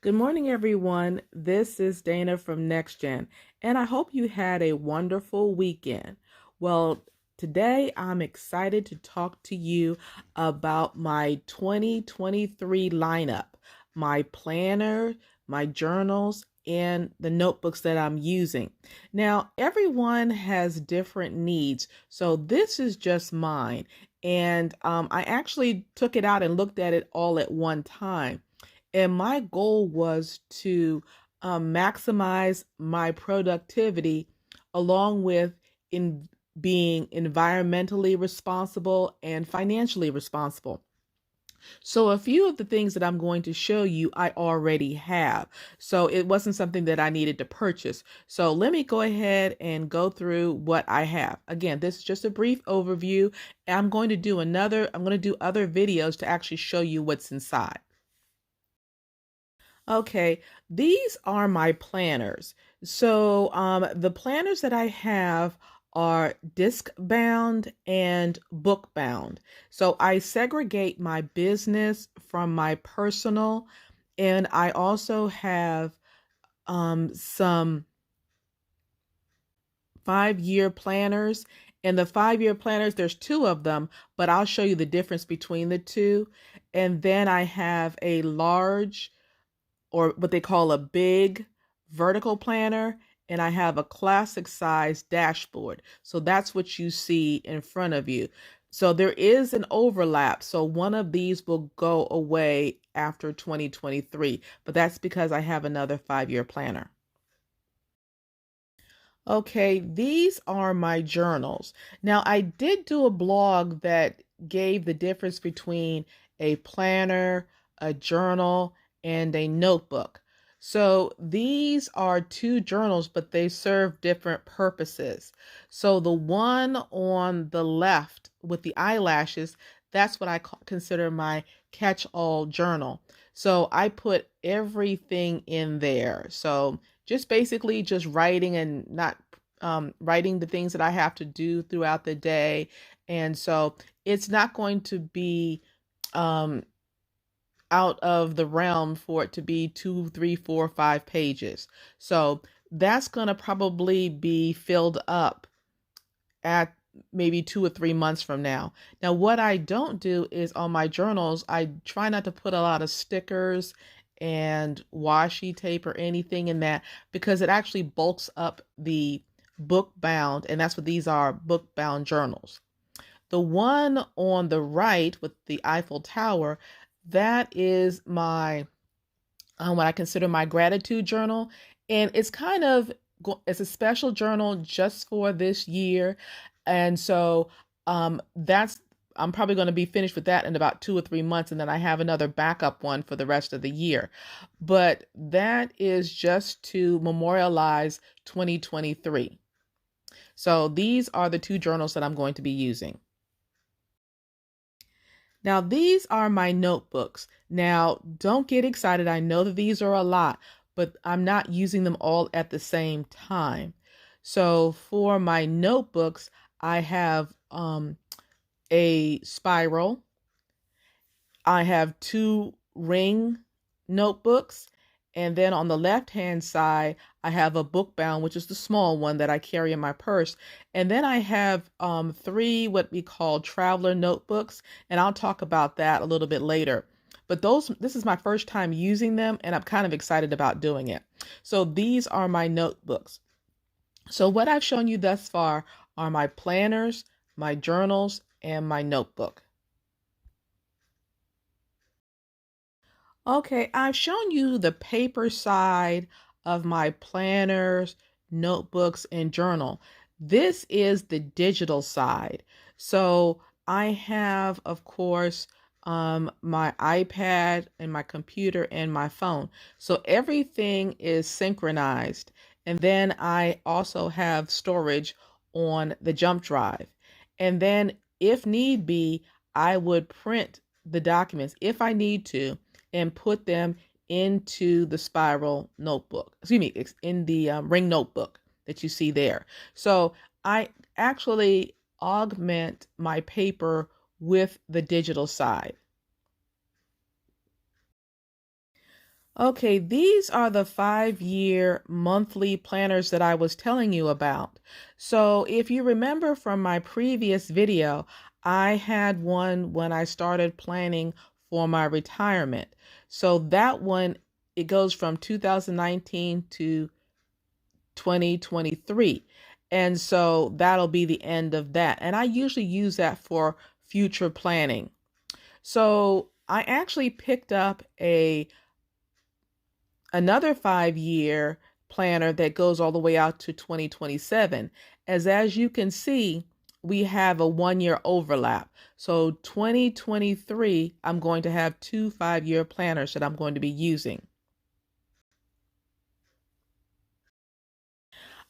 Good morning, everyone. This is Dana from NextGen, and I hope you had a wonderful weekend. Well, today I'm excited to talk to you about my 2023 lineup, my planner, my journals, and the notebooks that I'm using. Now, everyone has different needs, so this is just mine. And I actually took it out and looked at it all at one time. And my goal was to maximize my productivity along with in being environmentally responsible and financially responsible. So a few of the things that I'm going to show you, I already have. So it wasn't something that I needed to purchase. So let me go ahead and go through what I have. Again, this is just a brief overview. I'm going to do other videos to actually show you what's inside. Okay, these are my planners. So the planners that I have are disc bound and book bound. So I segregate my business from my personal, and I also have some 5-year planners. And the 5-year planners, there's two of them, but I'll show you the difference between the two. And then I have a large, or what they call a big vertical planner, and I have a classic size dashboard. So that's what you see in front of you. So there is an overlap. So one of these will go away after 2023, but that's because I have another 5-year planner. Okay, these are my journals. Now, I did do a blog that gave the difference between a planner, a journal, and a notebook. So these are two journals, but they serve different purposes. So the one on the left with the eyelashes, that's what I consider my catch-all journal. So I put everything in there. So just basically just writing and not writing the things that I have to do throughout the day. And so it's not going to be um, out of the realm for it to be 2, 3, 4, 5 pages. So that's going to probably be filled up at maybe 2 or 3 months from now. Now, what I don't do is on my journals, I try not to put a lot of stickers and washi tape or anything in that because it actually bulks up the book bound, and that's what these are, book bound journals. The one on the right with the Eiffel Tower, that is my what I consider my gratitude journal, and it's a special journal just for this year, and so that's I'm probably going to be finished with that in about 2 or 3 months, and then I have another backup one for the rest of the year. But that is just to memorialize 2023. So these are the two journals that I'm going to be using. Now, these are my notebooks. Now, don't get excited. I know that these are a lot, but I'm not using them all at the same time. So for my notebooks, I have a spiral. I have two ring notebooks. And then on the left-hand side, I have a book bound, which is the small one that I carry in my purse. And then I have three what we call traveler notebooks, and I'll talk about that a little bit later. But this is my first time using them, and I'm kind of excited about doing it. So these are my notebooks. So what I've shown you thus far are my planners, my journals, and my notebook. Okay, I've shown you the paper side of my planners, notebooks, and journal. This is the digital side. So I have, of course, my iPad and my computer and my phone. So everything is synchronized. And then I also have storage on the jump drive. And then if need be, I would print the documents if I need to and put them into the spiral notebook. Excuse me, it's in the ring notebook that you see there. So I actually augment my paper with the digital side. Okay, these are the 5-year monthly planners that I was telling you about. So if you remember from my previous video, I had one when I started planning for my retirement. So that one, it goes from 2019 to 2023. And so that'll be the end of that. And I usually use that for future planning. So I actually picked up another 5-year planner that goes all the way out to 2027. As you can see, we have a 1-year overlap. So 2023, I'm going to have two 5-year planners that I'm going to be using.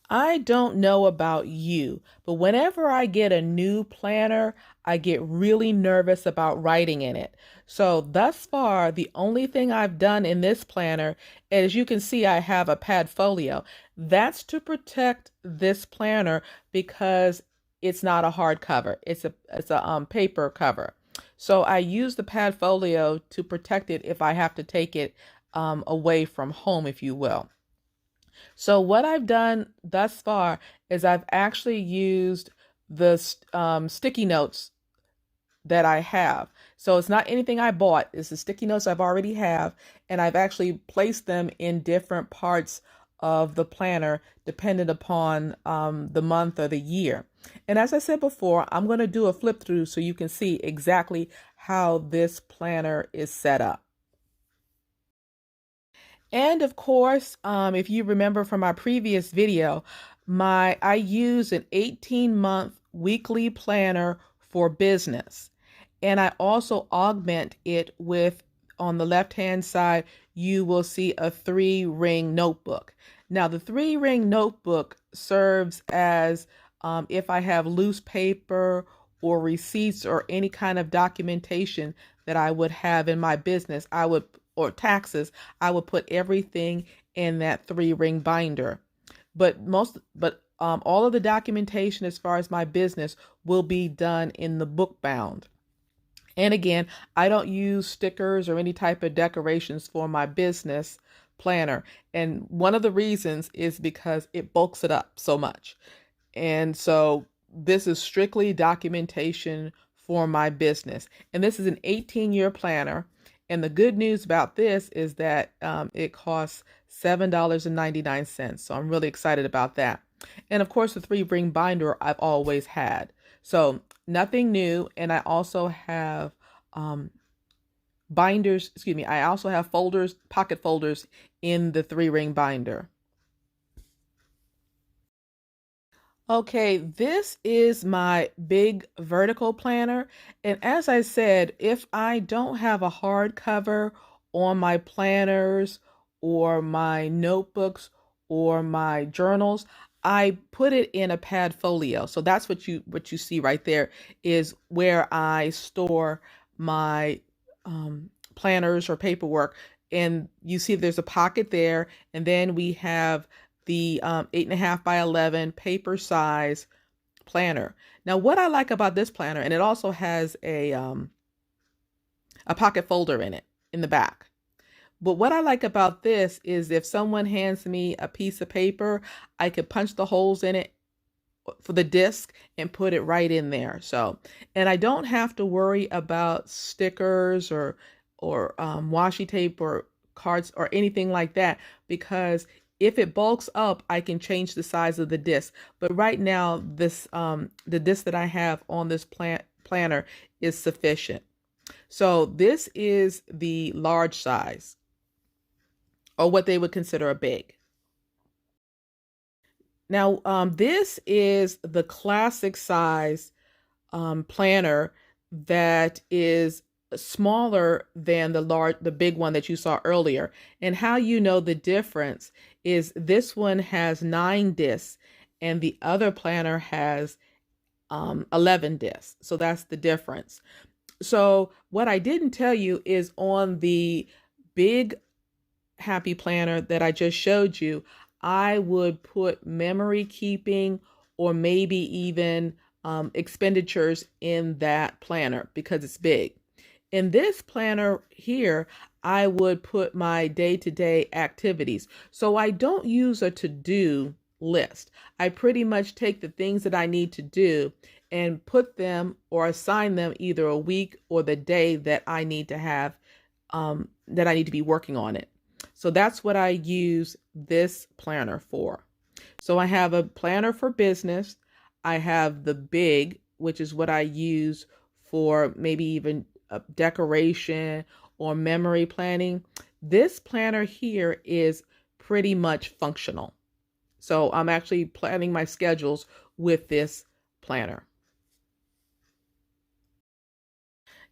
I don't know about you, but whenever I get a new planner, I get really nervous about writing in it. So thus far, the only thing I've done in this planner, as you can see, I have a Padfolio. That's to protect this planner because it's not a hardcover. It's a paper cover. So I use the Padfolio to protect it if I have to take it away from home, if you will. So what I've done thus far is I've actually used the sticky notes that I have. So it's not anything I bought. It's the sticky notes I've already have, and I've actually placed them in different parts of the planner dependent upon the month or the year. And as I said before, I'm going to do a flip through so you can see exactly how this planner is set up. And of course, if you remember from my previous video, I use an 18-month weekly planner for business. And I also augment it with, on the left-hand side, you will see a 3-ring notebook. Now, the 3-ring notebook serves as if I have loose paper or receipts or any kind of documentation that I would have in my business, or taxes, I would put everything in that 3-ring binder. But all of the documentation as far as my business will be done in the book bound. And again, I don't use stickers or any type of decorations for my business planner. And one of the reasons is because it bulks it up so much. And so this is strictly documentation for my business. And this is an 18-year planner. And the good news about this is that it costs $7.99. So I'm really excited about that. And of course, the 3-ring binder I've always had. So nothing new. And I also have I also have folders, pocket folders in the 3-ring binder. Okay, this is my big vertical planner. And as I said, if I don't have a hardcover on my planners or my notebooks or my journals, I put it in a Padfolio. So that's what you see right there is where I store my planners or paperwork. And you see there's a pocket there, and then we have the 8.5 by 11 paper size planner. Now, what I like about this planner, and it also has a pocket folder in it in the back. But what I like about this is if someone hands me a piece of paper, I could punch the holes in it for the disc and put it right in there. So, and I don't have to worry about stickers or washi tape or cards or anything like that, because if it bulks up, I can change the size of the disc. But right now, this the disc that I have on this planner is sufficient. So this is the large size, or what they would consider a big. Now, this is the classic size planner that is smaller than the big one that you saw earlier. And how you know the difference is this one has 9 discs and the other planner has 11 discs. So that's the difference. So what I didn't tell you is on the big happy planner that I just showed you, I would put memory keeping or maybe even expenditures in that planner because it's big. In this planner here, I would put my day-to-day activities. So I don't use a to-do list. I pretty much take the things that I need to do and put them or assign them either a week or the day that I need to have, that I need to be working on it. So that's what I use this planner for. So I have a planner for business. I have the big, which is what I use for maybe even decoration or memory planning. This planner here is pretty much functional. So I'm actually planning my schedules with this planner.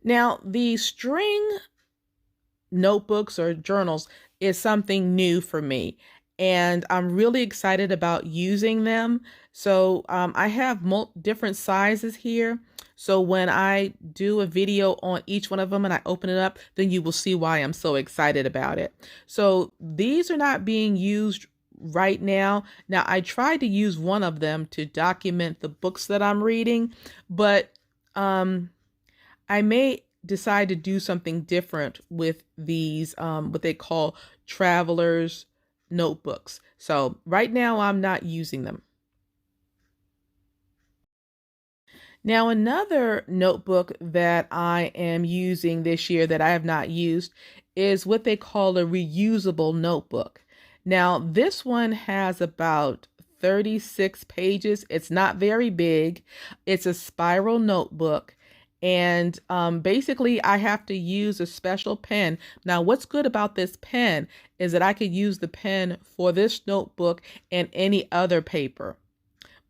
Now, the string notebooks or journals is something new for me, and I'm really excited about using them. So I have different sizes here. So when I do a video on each one of them and I open it up, then you will see why I'm so excited about it. So these are not being used right now. Now, I tried to use one of them to document the books that I'm reading, but I may decide to do something different with these, what they call traveler's notebooks. So right now I'm not using them. Now, another notebook that I am using this year that I have not used is what they call a reusable notebook. Now, this one has about 36 pages. It's not very big. It's a spiral notebook. And basically, I have to use a special pen. Now, what's good about this pen is that I could use the pen for this notebook and any other paper,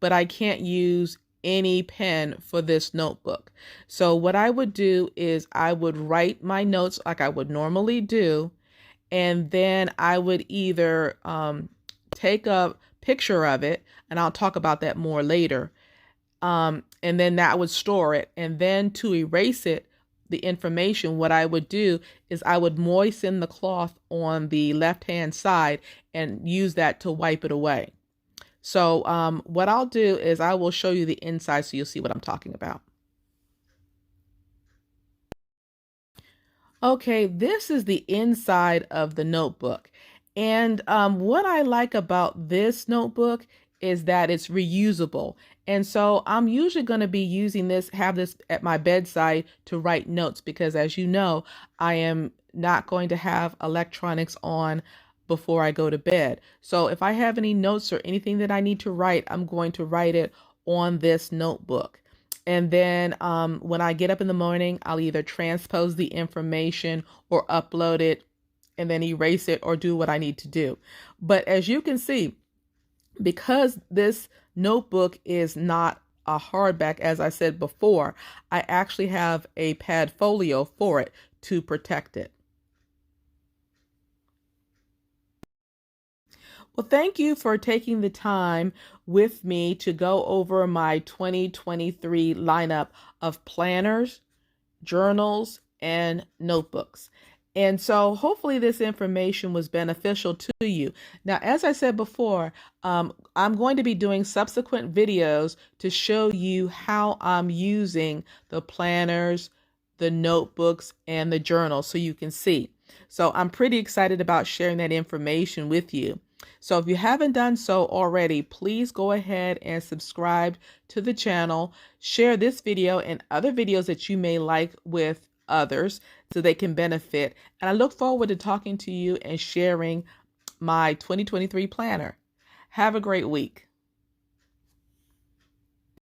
but I can't use any pen for this notebook. So what I would do is I would write my notes like I would normally do, and then I would either take a picture of it, and I'll talk about that more later, and then that would store it. And then to erase it, the information, what I would do is I would moisten the cloth on the left-hand side and use that to wipe it away. So what I'll do is I will show you the inside so you'll see what I'm talking about. Okay, this is the inside of the notebook. And what I like about this notebook is that it's reusable. And so I'm usually going to be using this, have this at my bedside to write notes because, as you know, I am not going to have electronics on before I go to bed. So if I have any notes or anything that I need to write, I'm going to write it on this notebook. And then when I get up in the morning, I'll either transpose the information or upload it and then erase it or do what I need to do. But as you can see, because this notebook is not a hardback, as I said before, I actually have a pad folio for it to protect it. Well, thank you for taking the time with me to go over my 2023 lineup of planners, journals, and notebooks. And so hopefully this information was beneficial to you. Now, as I said before, I'm going to be doing subsequent videos to show you how I'm using the planners, the notebooks, and the journals so you can see. So I'm pretty excited about sharing that information with you. So if you haven't done so already, please go ahead and subscribe to the channel, share this video and other videos that you may like with others so they can benefit. And I look forward to talking to you and sharing my 2023 planner. Have a great week.